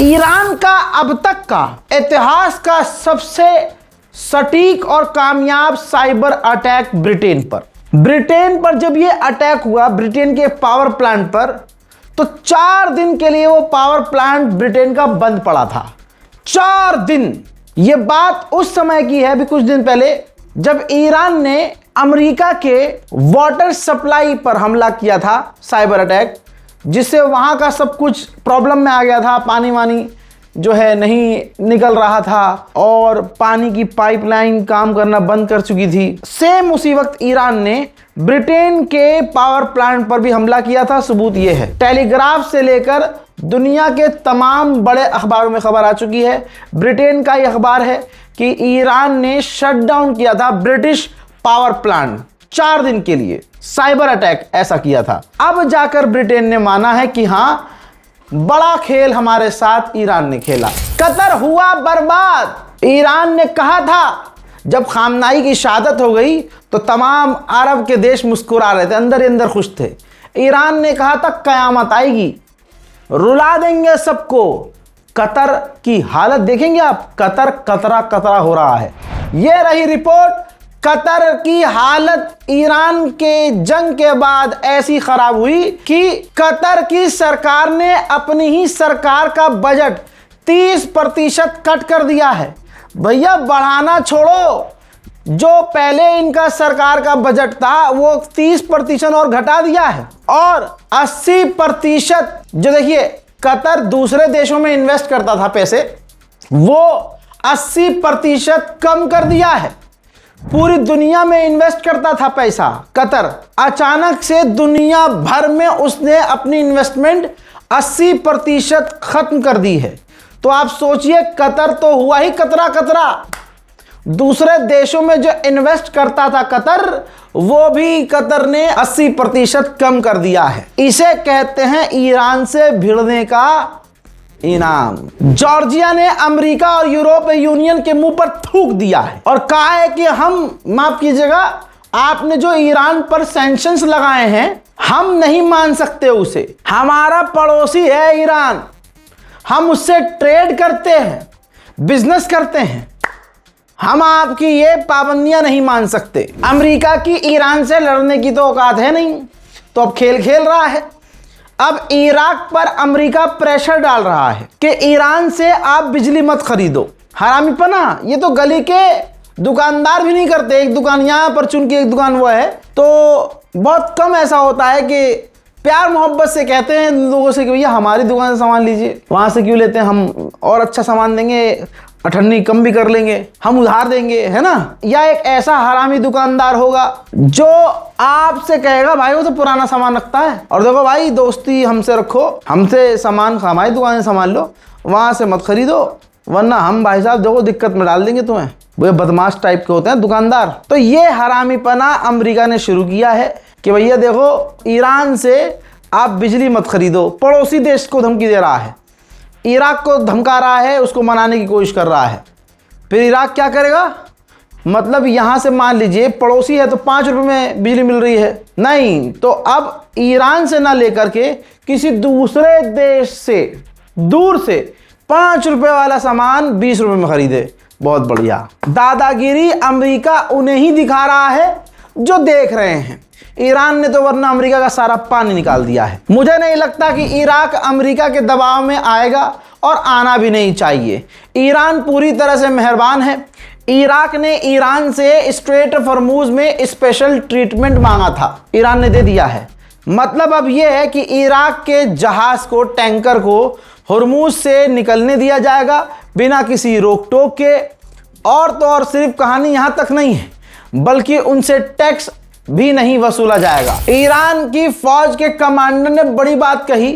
Iran का अब तक का इतिहास का सबसे सटीक और कामयाब साइबर अटैक ब्रिटेन पर जब ये अटैक हुआ, ब्रिटेन के पावर प्लांट पर, तो 4 दिन के लिए वो पावर प्लांट ब्रिटेन का बंद पड़ा था। 4 दिन। ये बात उस समय की है, अभी कुछ दिन पहले, जब ईरान ने अमेरिका के वाटर सप्लाई पर हमला किया था, साइबर अटैक, जिससे वहां का सब कुछ प्रॉब्लम में आ गया था। पानी वानी जो है नहीं निकल रहा था और पानी की पाइपलाइन काम करना बंद कर चुकी थी। सेम उसी वक्त ईरान ने ब्रिटेन के पावर प्लांट पर भी हमला किया था। सबूत ये है, टेलीग्राफ से लेकर दुनिया के तमाम बड़े अखबारों में खबर आ चुकी है। ब्रिटेन का ये अखबार है कि ईरान ने शट डाउन किया था ब्रिटिश पावर प्लांट 4 दिन के लिए, साइबर अटैक ऐसा किया था। अब जाकर ब्रिटेन ने माना है कि हां, बड़ा खेल हमारे साथ ईरान ने खेला। कतर हुआ बर्बाद। ईरान ने कहा था, जब खामनाई की शहादत हो गई तो तमाम अरब के देश मुस्कुरा रहे थे, अंदर ही अंदर खुश थे। ईरान ने कहा था कयामत आएगी, रुला देंगे सबको। कतर की हालत देखेंगे आप, कतर कतरा कतरा हो रहा है। यह रही रिपोर्ट। कतर की हालत ईरान के जंग के बाद ऐसी खराब हुई कि कतर की सरकार ने अपनी ही सरकार का बजट 30% कट कर दिया है। भैया बढ़ाना छोड़ो, जो पहले इनका सरकार का बजट था वो 30% और घटा दिया है, और 80% जो देखिए कतर दूसरे देशों में इन्वेस्ट करता था पैसे, वो 80% कम कर दिया है। पूरी दुनिया में इन्वेस्ट करता था पैसा कतर, अचानक से दुनिया भर में उसने अपनी इन्वेस्टमेंट 80% खत्म कर दी है। तो आप सोचिए, कतर तो हुआ ही कतरा कतरा। दूसरे देशों में जो इन्वेस्ट करता था कतर, वो भी कतर ने 80% कम कर दिया है। इसे कहते हैं ईरान से भिड़ने का इनाम। जॉर्जिया ने अमेरिका और यूरोपीय यूनियन के मुंह पर थूक दिया है और कहा है कि हम, माफ कीजिएगा, आपने जो ईरान पर सैंक्शंस लगाए हैं, हम नहीं मान सकते उसे। हमारा पड़ोसी है ईरान, हम उससे ट्रेड करते हैं, बिजनेस करते हैं, हम आपकी ये पाबंदियां नहीं मान सकते। अमेरिका की ईरान से लड़ने की तो औकात है नहीं, तो अब खेल खेल रहा है। अब इराक पर अमेरिका प्रेशर डाल रहा है कि ईरान से आप बिजली मत खरीदो। हरामीपना ये तो गली के दुकानदार भी नहीं करते। एक दुकान यहाँ पर चुन के एक दुकान वो है, तो बहुत कम ऐसा होता है कि प्यार मोहब्बत से कहते हैं लोगों से कि भैया हमारी दुकान से सामान लीजिए, वहाँ से क्यों लेते हैं, हम और अच्छा सामान देंगे, अठन्नी कम भी कर लेंगे, हम उधार देंगे, है ना। या एक ऐसा हरामी दुकानदार होगा जो आपसे कहेगा भाई वो तो पुराना सामान रखता है, और देखो भाई दोस्ती हमसे रखो, हमसे सामान हमारी दुकान से सामान लो, वहां से मत खरीदो, वरना हम भाई साहब देखो दिक्कत में डाल देंगे तुम्हें। वो बदमाश टाइप के होते हैं दुकानदार। तो ये हरामीपना अमेरिका ने शुरू किया है कि भैया देखो ईरान से आप बिजली मत खरीदो। पड़ोसी देश को धमकी दे रहा है, इराक को धमका रहा है, उसको मनाने की कोशिश कर रहा है। फिर इराक क्या करेगा, मतलब यहां से मान लीजिए पड़ोसी है तो 5 रुपए में बिजली मिल रही है, नहीं तो अब ईरान से ना लेकर के किसी दूसरे देश से, दूर से 5 रुपए वाला सामान 20 रुपए में खरीदे। बहुत बढ़िया। दादागिरी अमेरिका उन्हें ही दिखा रहा है जो देख रहे हैं। ईरान ने तो वरना अमेरिका का सारा पानी निकाल दिया है। मुझे नहीं लगता कि इराक अमेरिका के दबाव में आएगा, और आना भी नहीं चाहिए। ईरान पूरी तरह से मेहरबान है। इराक ने ईरान से स्ट्रेट फॉर्मूज में स्पेशल ट्रीटमेंट मांगा था, ईरान ने दे दिया है। मतलब अब यह है कि इराक के जहाज को, टैंकर को हॉर्मूज से निकलने दिया जाएगा बिना किसी रोक टोक के। और तो और सिर्फ कहानी यहां तक नहीं है, बल्कि उनसे टैक्स भी नहीं वसूला जाएगा। ईरान की फौज के कमांडर ने बड़ी बात कही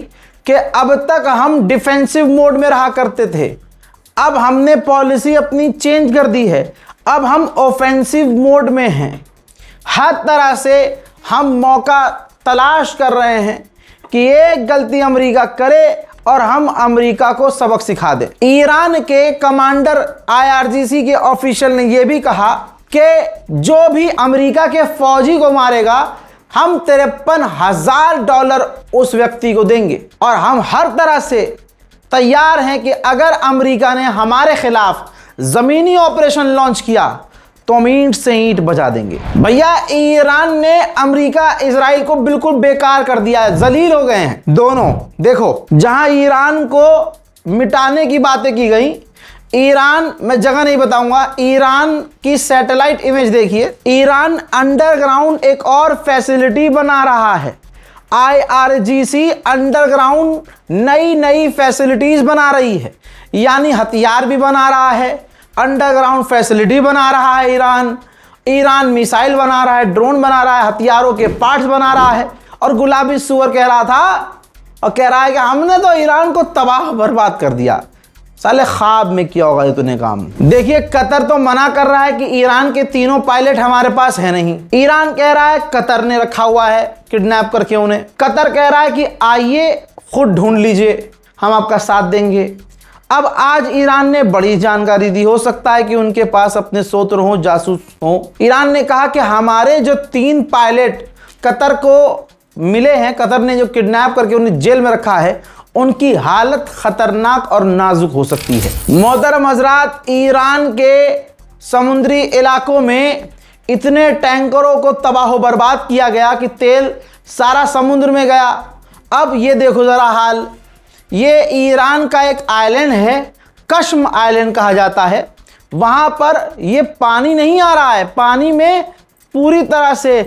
कि अब तक हम डिफेंसिव मोड में रहा करते थे, अब हमने पॉलिसी अपनी चेंज कर दी है, अब हम ऑफेंसिव मोड में हैं। हर तरह से हम मौका तलाश कर रहे हैं कि एक गलती अमेरिका करे और हम अमेरिका को सबक सिखा दें। ईरान के कमांडर IRGC के ऑफिशियल ने यह भी कहा कि जो भी अमेरिका के फौजी को मारेगा, हम $53,000 उस व्यक्ति को देंगे, और हम हर तरह से तैयार हैं कि अगर अमेरिका ने हमारे खिलाफ जमीनी ऑपरेशन लॉन्च किया तो हम ईंट से ईंट बजा देंगे। भैया ईरान ने अमेरिका इजराइल को बिल्कुल बेकार कर दिया है, जलील हो गए हैं दोनों। देखो, जहां ईरान को मिटाने की बातें की गई, ईरान, मैं जगह नहीं बताऊंगा, ईरान की सैटेलाइट इमेज देखिए। ईरान अंडरग्राउंड एक और फैसिलिटी बना रहा है, IRGC अंडरग्राउंड नई नई फैसिलिटीज बना रही है, यानी हथियार भी बना रहा है, अंडरग्राउंड फैसिलिटी बना रहा है। ईरान मिसाइल बना रहा है, ड्रोन बना रहा है, हथियारों के पार्ट्स बना रहा है। और गुलाबी सुअर कह रहा था और कह रहा है कि हमने तो ईरान को तबाह बर्बाद कर दिया। साले ख्वाब में किया होगा ये तूने काम। देखिए, कतर तो मना कर रहा है कि ईरान के तीनों पायलट हमारे पास है नहीं। ईरान कह रहा है कतर ने रखा हुआ है किडनैप करके उन्हें। कतर कह रहा है कि आइए खुद ढूंढ लीजिए, हम आपका साथ देंगे। अब आज ईरान ने बड़ी जानकारी दी, हो सकता है कि उनके पास अपने स्रोत हो, जासूस हो। ईरान ने कहा कि हमारे जो 3 पायलट कतर को मिले हैं, कतर ने जो किडनैप करके उन्हें जेल में रखा है, उनकी हालत खतरनाक और नाजुक हो सकती है। मोहतरम हजरात, ईरान के समुद्री इलाकों में इतने टैंकरों को तबाह बर्बाद किया गया कि तेल सारा समुद्र में गया। अब ये देखो जरा हाल, ये ईरान का एक आइलैंड है, कश्म आइलैंड कहा जाता है। वहां पर ये पानी नहीं आ रहा है, पानी में पूरी तरह से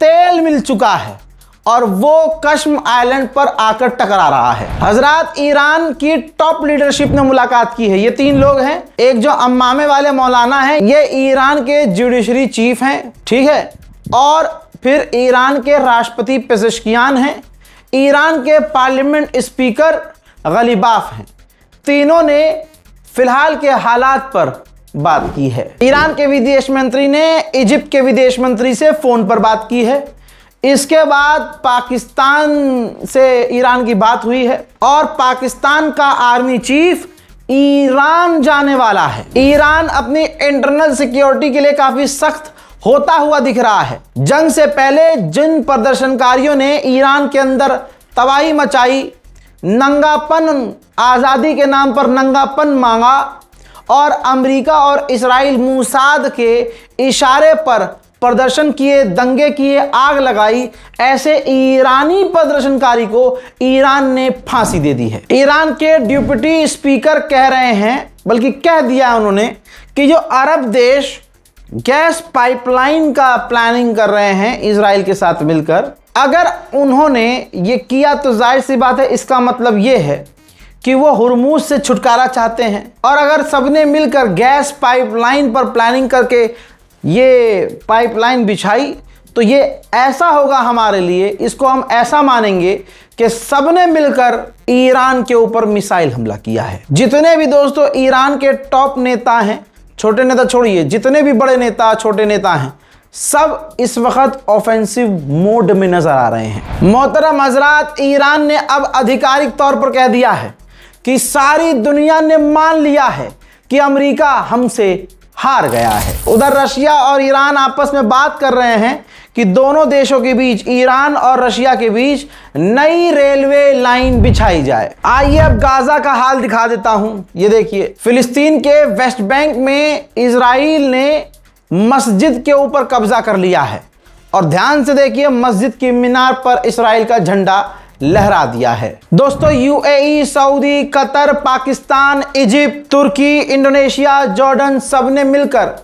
तेल मिल चुका है और वो कश्म आइलैंड पर आकर टकरा रहा है। हजरात, ईरान की टॉप लीडरशिप ने मुलाकात की है। ये 3 लोग हैं, एक जो अम्मामे वाले मौलाना हैं, ये ईरान के जुडिशरी चीफ हैं, ठीक है, और फिर ईरान के राष्ट्रपति पेजेश्कियान हैं, ईरान के पार्लियामेंट स्पीकर गलीबाफ हैं। तीनों ने फिलहाल के हालात पर बात की है। ईरान के विदेश मंत्री ने इजिप्ट के विदेश मंत्री से फोन पर बात की है। इसके बाद पाकिस्तान से ईरान की बात हुई है और पाकिस्तान का आर्मी चीफ ईरान जाने वाला है। ईरान अपनी इंटरनल सिक्योरिटी के लिए काफी सख्त होता हुआ दिख रहा है। जंग से पहले जिन प्रदर्शनकारियों ने ईरान के अंदर तबाही मचाई, नंगापन, आज़ादी के नाम पर नंगापन मांगा और अमेरिका और इजराइल मूसाद के इशारे पर प्रदर्शन किए, दंगे किए, आग लगाई, ऐसे ईरानी प्रदर्शनकारी को ईरान ने फांसी दे दी है। ईरान के डिप्टी स्पीकर कह रहे हैं, बल्कि कह दिया है उन्होंने, कि जो अरब देश गैस पाइपलाइन का प्लानिंग कर रहे हैं इजराइल के साथ मिलकर, अगर उन्होंने ये किया तो जाहिर सी बात है इसका मतलब ये है कि वो हुर्मुज से छुटकारा चाहते हैं। और अगर सबने मिलकर गैस पाइपलाइन पर प्लानिंग करके ये पाइपलाइन बिछाई तो ये ऐसा होगा हमारे लिए, इसको हम ऐसा मानेंगे कि सबने मिलकर ईरान के ऊपर मिसाइल हमला किया है। जितने भी दोस्तों ईरान के टॉप नेता हैं, छोटे नेता छोड़िए, जितने भी बड़े नेता, छोटे नेता हैं, सब इस वक्त ऑफेंसिव मोड में नजर आ रहे हैं। मोहतरम हजरात, ईरान ने अब आधिकारिक तौर पर कह दिया है कि सारी दुनिया ने मान लिया है कि अमेरिका हमसे हार गया है। उधर रशिया और ईरान आपस में बात कर रहे हैं कि दोनों देशों के बीच, ईरान और रशिया के बीच, नई रेलवे लाइन बिछाई जाए। आइए अब गाजा का हाल दिखा देता हूं। ये देखिए, फिलिस्तीन के वेस्ट बैंक में इजराइल ने मस्जिद के ऊपर कब्जा कर लिया है और ध्यान से देखिए, मस्जिद की मीनार पर इजराइल का झंडा लहरा दिया है। दोस्तों, UAE, Saudi, Qatar, Pakistan, Egypt, तुर्की, इंडोनेशिया, जॉर्डन, सबने मिलकर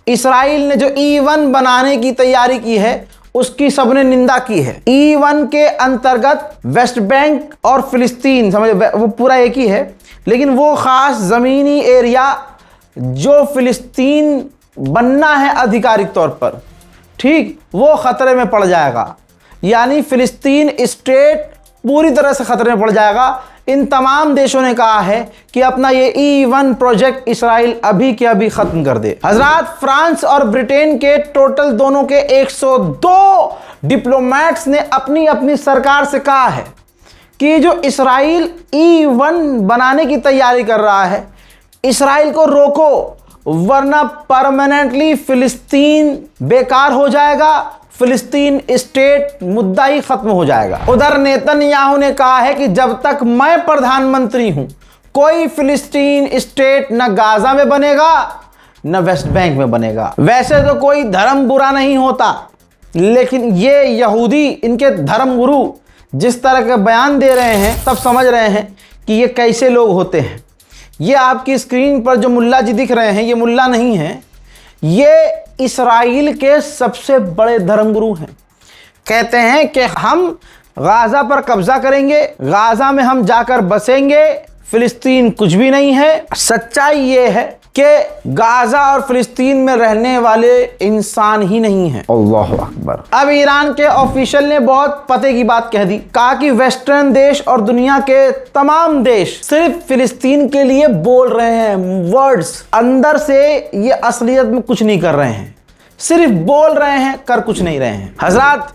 इजराइल ने जो E1 बनाने की तैयारी की है उसकी सबने निंदा की है। E1 के अंतर्गत वेस्ट बैंक और फिलिस्तीन, समझ, वो पूरा एक ही है, लेकिन वो खास जमीनी एरिया जो फिलिस्तीन बनना है आधिकारिक तौर पर, ठीक, वो खतरे में पड़ जाएगा। यानी फिलिस्तीन स्टेट पूरी तरह से खतरे में पड़ जाएगा। इन तमाम देशों ने कहा है कि अपना ये E1 प्रोजेक्ट इजराइल अभी के अभी खत्म कर दे। हजरात, फ्रांस और ब्रिटेन के टोटल दोनों के 102 डिप्लोमेट्स ने अपनी अपनी सरकार से कहा है कि जो इजराइल E1 बनाने की तैयारी कर रहा है, इजराइल को रोको, वरना परमानेंटली फिलिस्तीन बेकार हो जाएगा, फिलिस्तीन स्टेट मुद्दा ही खत्म हो जाएगा। उधर नेतन्याहू ने कहा है कि जब तक मैं प्रधानमंत्री हूं कोई फिलिस्तीन स्टेट न गाजा में बनेगा न वेस्ट बैंक में बनेगा। वैसे तो कोई धर्म बुरा नहीं होता, लेकिन ये यहूदी, इनके धर्म गुरु जिस तरह के बयान दे रहे हैं, तब समझ रहे हैं कि ये कैसे लोग होते हैं। ये आपकी स्क्रीन पर जो मुल्ला जी दिख रहे हैं, ये मुल्ला नहीं हैं, ये इस्राएल के सबसे बड़े धर्मगुरु हैं। कहते हैं कि हम गाज़ा पर कब्जा करेंगे, गाज़ा में हम जाकर बसेंगे, फिलिस्तीन कुछ भी नहीं है। सच्चाई ये है कि गाज़ा और फिलिस्तीन में रहने वाले इंसान ही नहीं है। अल्लाह अकबर। अब ईरान के ऑफिशियल ने बहुत पते की बात कह दी, कहा कि वेस्टर्न देश और दुनिया के तमाम देश सिर्फ फिलिस्तीन के लिए बोल रहे हैं वर्ड्स, अंदर से ये असलियत में कुछ नहीं कर रहे हैं, सिर्फ बोल रहे हैं, कर कुछ नहीं रहे हैं। हजरात,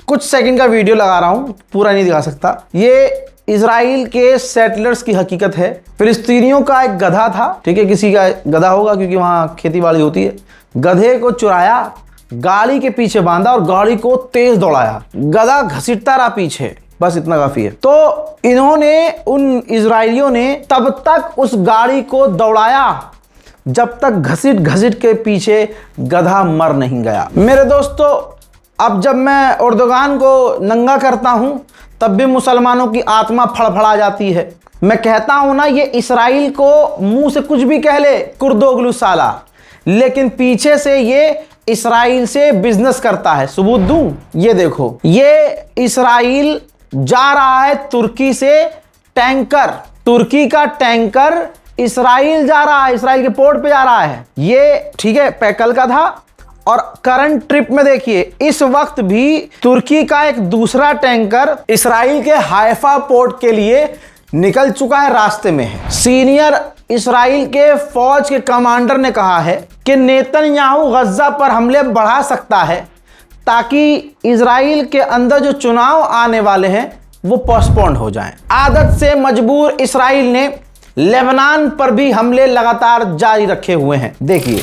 कुछ सेकंड का वीडियो लगा रहा हूं, पूरा नहीं दिखा सकता। ये इजराइल के सेटलर्स की हकीकत है। फिलिस्तीनियों का एक गधा था, ठीक है, किसी का गधा होगा क्योंकि वहां खेती बाड़ी होती है। गधे को चुराया, गाड़ी के पीछे बांधा और गाड़ी को तेज दौड़ाया, गधा घसीटता रहा पीछे, बस इतना काफी है। तो इन्होंने, उन इजराइलियों ने तब तक उस गाड़ी को दौड़ाया जब तक घसीट घसीट के पीछे गधा मर नहीं गया। मेरे दोस्तों, अब जब मैं उर्दुगान को नंगा करता हूं तब भी मुसलमानों की आत्मा फड़फड़ा जाती है। मैं कहता हूं ना, ये इस्राइल को मुंह से कुछ भी कह ले, कुर्दोगलू साला, लेकिन पीछे से ये इस्राइल से बिजनेस करता है। सबूत दूं? ये देखो, ये इस्राइल जा रहा है तुर्की से टैंकर, तुर्की का टैंकर इस्राइल जा रहा है, इस्राइल के पोर्ट पे जा रहा है। ये ठीक है, पैकल का था। और करंट ट्रिप में देखिए, इस वक्त भी तुर्की का एक दूसरा टैंकर इस्राइल के हाइफा पोर्ट के लिए निकल चुका है, रास्ते में है। सीनियर इस्राइल के फौज के कमांडर ने कहा है कि नेतन्याहू गज्जा पर हमले बढ़ा सकता है ताकि इस्राइल के अंदर जो चुनाव आने वाले हैं वो पोस्टपोन्ड हो जाएं। आदत से मजबूर इस्राइल ने लेबनान पर भी हमले लगातार जारी रखे हुए हैं। देखिए,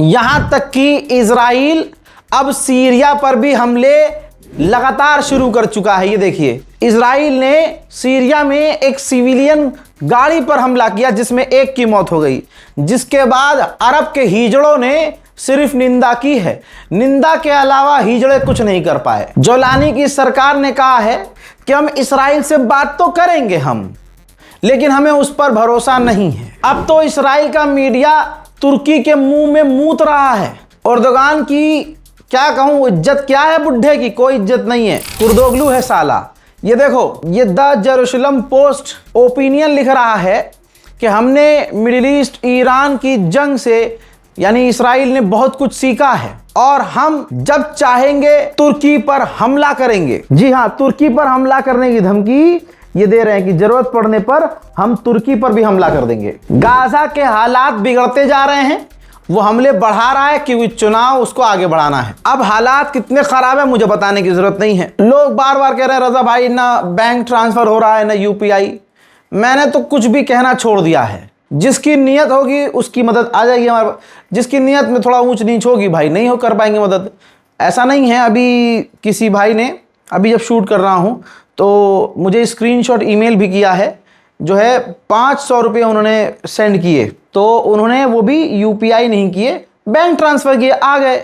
यहां तक कि इजराइल अब सीरिया पर भी हमले लगातार शुरू कर चुका है। ये देखिए, इजराइल ने सीरिया में एक सिविलियन गाड़ी पर हमला किया जिसमें एक की मौत हो गई, जिसके बाद अरब के हिजड़ों ने सिर्फ निंदा की है, निंदा के अलावा हिजड़े कुछ नहीं कर पाए। जोलानी की सरकार ने कहा है कि हम इस्राइल से बात तो करेंगे हम, लेकिन हमें उस पर भरोसा नहीं है। अब तो इस्राइल का मीडिया तुर्की के मुंह में मूत रहा है। उर्दुगान की क्या कहूं, इज्जत क्या है बुढ़े की? कोई इज्जत नहीं है, कुर्दोगलू है साला। ये देखो, ये द जेरूशलम पोस्ट ओपिनियन लिख रहा है कि हमने मिडिल ईस्ट ईरान की जंग से, यानी इस्राइल ने बहुत कुछ सीखा है और हम जब चाहेंगे तुर्की पर हमला करेंगे। जी हां, तुर्की पर हमला करने की धमकी ये दे रहे हैं कि जरूरत पड़ने पर हम तुर्की पर भी हमला कर देंगे। गाजा के हालात बिगड़ते जा रहे हैं, वो हमले बढ़ा रहा है क्योंकि चुनाव उसको आगे बढ़ाना है। अब हालात कितने खराब है मुझे बताने की जरूरत नहीं है। लोग बार बार कह रहे हैं रजा भाई ना बैंक ट्रांसफर हो रहा है ना यूपीआई। मैंने तो कुछ भी कहना छोड़ दिया है। जिसकी नीयत होगी उसकी मदद आ जाएगी हमारे पास, जिसकी नीयत में थोड़ा ऊंच नीच होगी भाई नहीं हो कर पाएंगे मदद। ऐसा नहीं है। अभी किसी भाई ने, अभी जब शूट कर रहा हूं तो मुझे स्क्रीनशॉट ईमेल भी किया है, जो है 500 रुपये उन्होंने सेंड किए, तो उन्होंने वो भी यूपीआई नहीं किए, बैंक ट्रांसफ़र किए, आ गए।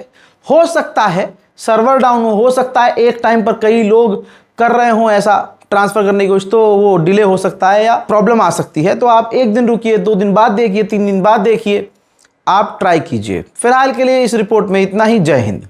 हो सकता है सर्वर डाउन हो सकता है एक टाइम पर कई लोग कर रहे हों ऐसा ट्रांसफ़र करने की कोशिश, तो वो डिले हो सकता है या प्रॉब्लम आ सकती है। तो आप एक दिन रुकिए, 2 दिन बाद देखिए, 3 दिन बाद देखिए, आप ट्राई कीजिए। फिलहाल के लिए इस रिपोर्ट में इतना ही। जय हिंद।